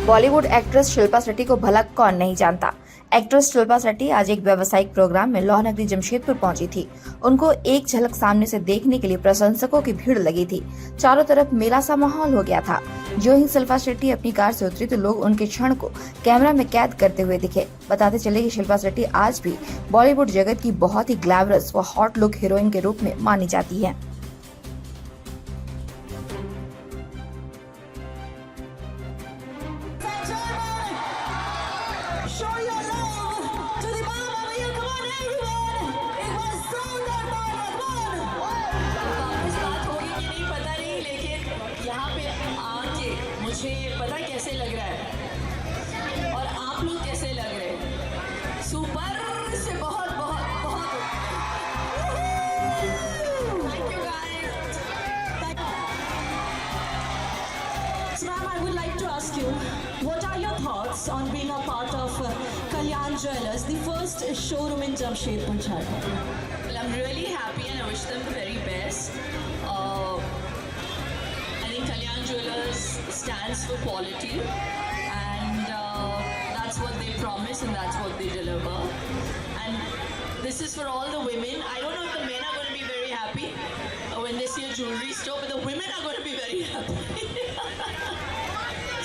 Bollywood actress Shilpa Shetty को भला कौन नहीं जानता। एक्ट्रेस शिल्पा शेट्टी आज एक व्यावसायिक प्रोग्राम में लौह नगरी जमशेदपुर पहुंची थी। उनको एक झलक सामने से देखने के लिए प्रशंसकों की भीड़ लगी थी। चारों तरफ मेला सा माहौल हो गया था। जो ही शिल्पा शेट्टी अपनी कार से उतरी तो लोग उनके क्षण को कैमरा में कैद करते हुए दिखे। बताते चले कि शिल्पा शेट्टी आज भी बॉलीवुड जगत की बहुत ही ग्लैमरस व हॉट लुक हीरोइन के रूप में मानी जाती है। Show your love to the mama where you come on everyone. It was so good. वापस बात होगी कि नहीं पता नहीं, लेकिन यहाँ पे आके मुझे पता कैसे लग रहा है और आप लोग कैसे लग रहे हैं। सुपर से बहुत बहुत बहुत thank you guys. Ma'am, I would like to ask you, what are your thoughts on being a part of Kalyan Jewellers, the first showroom in Jamshedpur, Jharkhand? Well, I'm really happy and I wish them the very best. I think Kalyan Jewellers stands for quality, and that's what they promise and that's what they deliver. And this is for all the women. I don't know if the men are going to be very happy when they see a jewelry store, but the women are going to be very happy.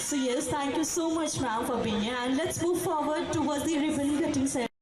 So yes, thank you so much, ma'am, for being here. And let's move forward towards the ribbon cutting ceremony.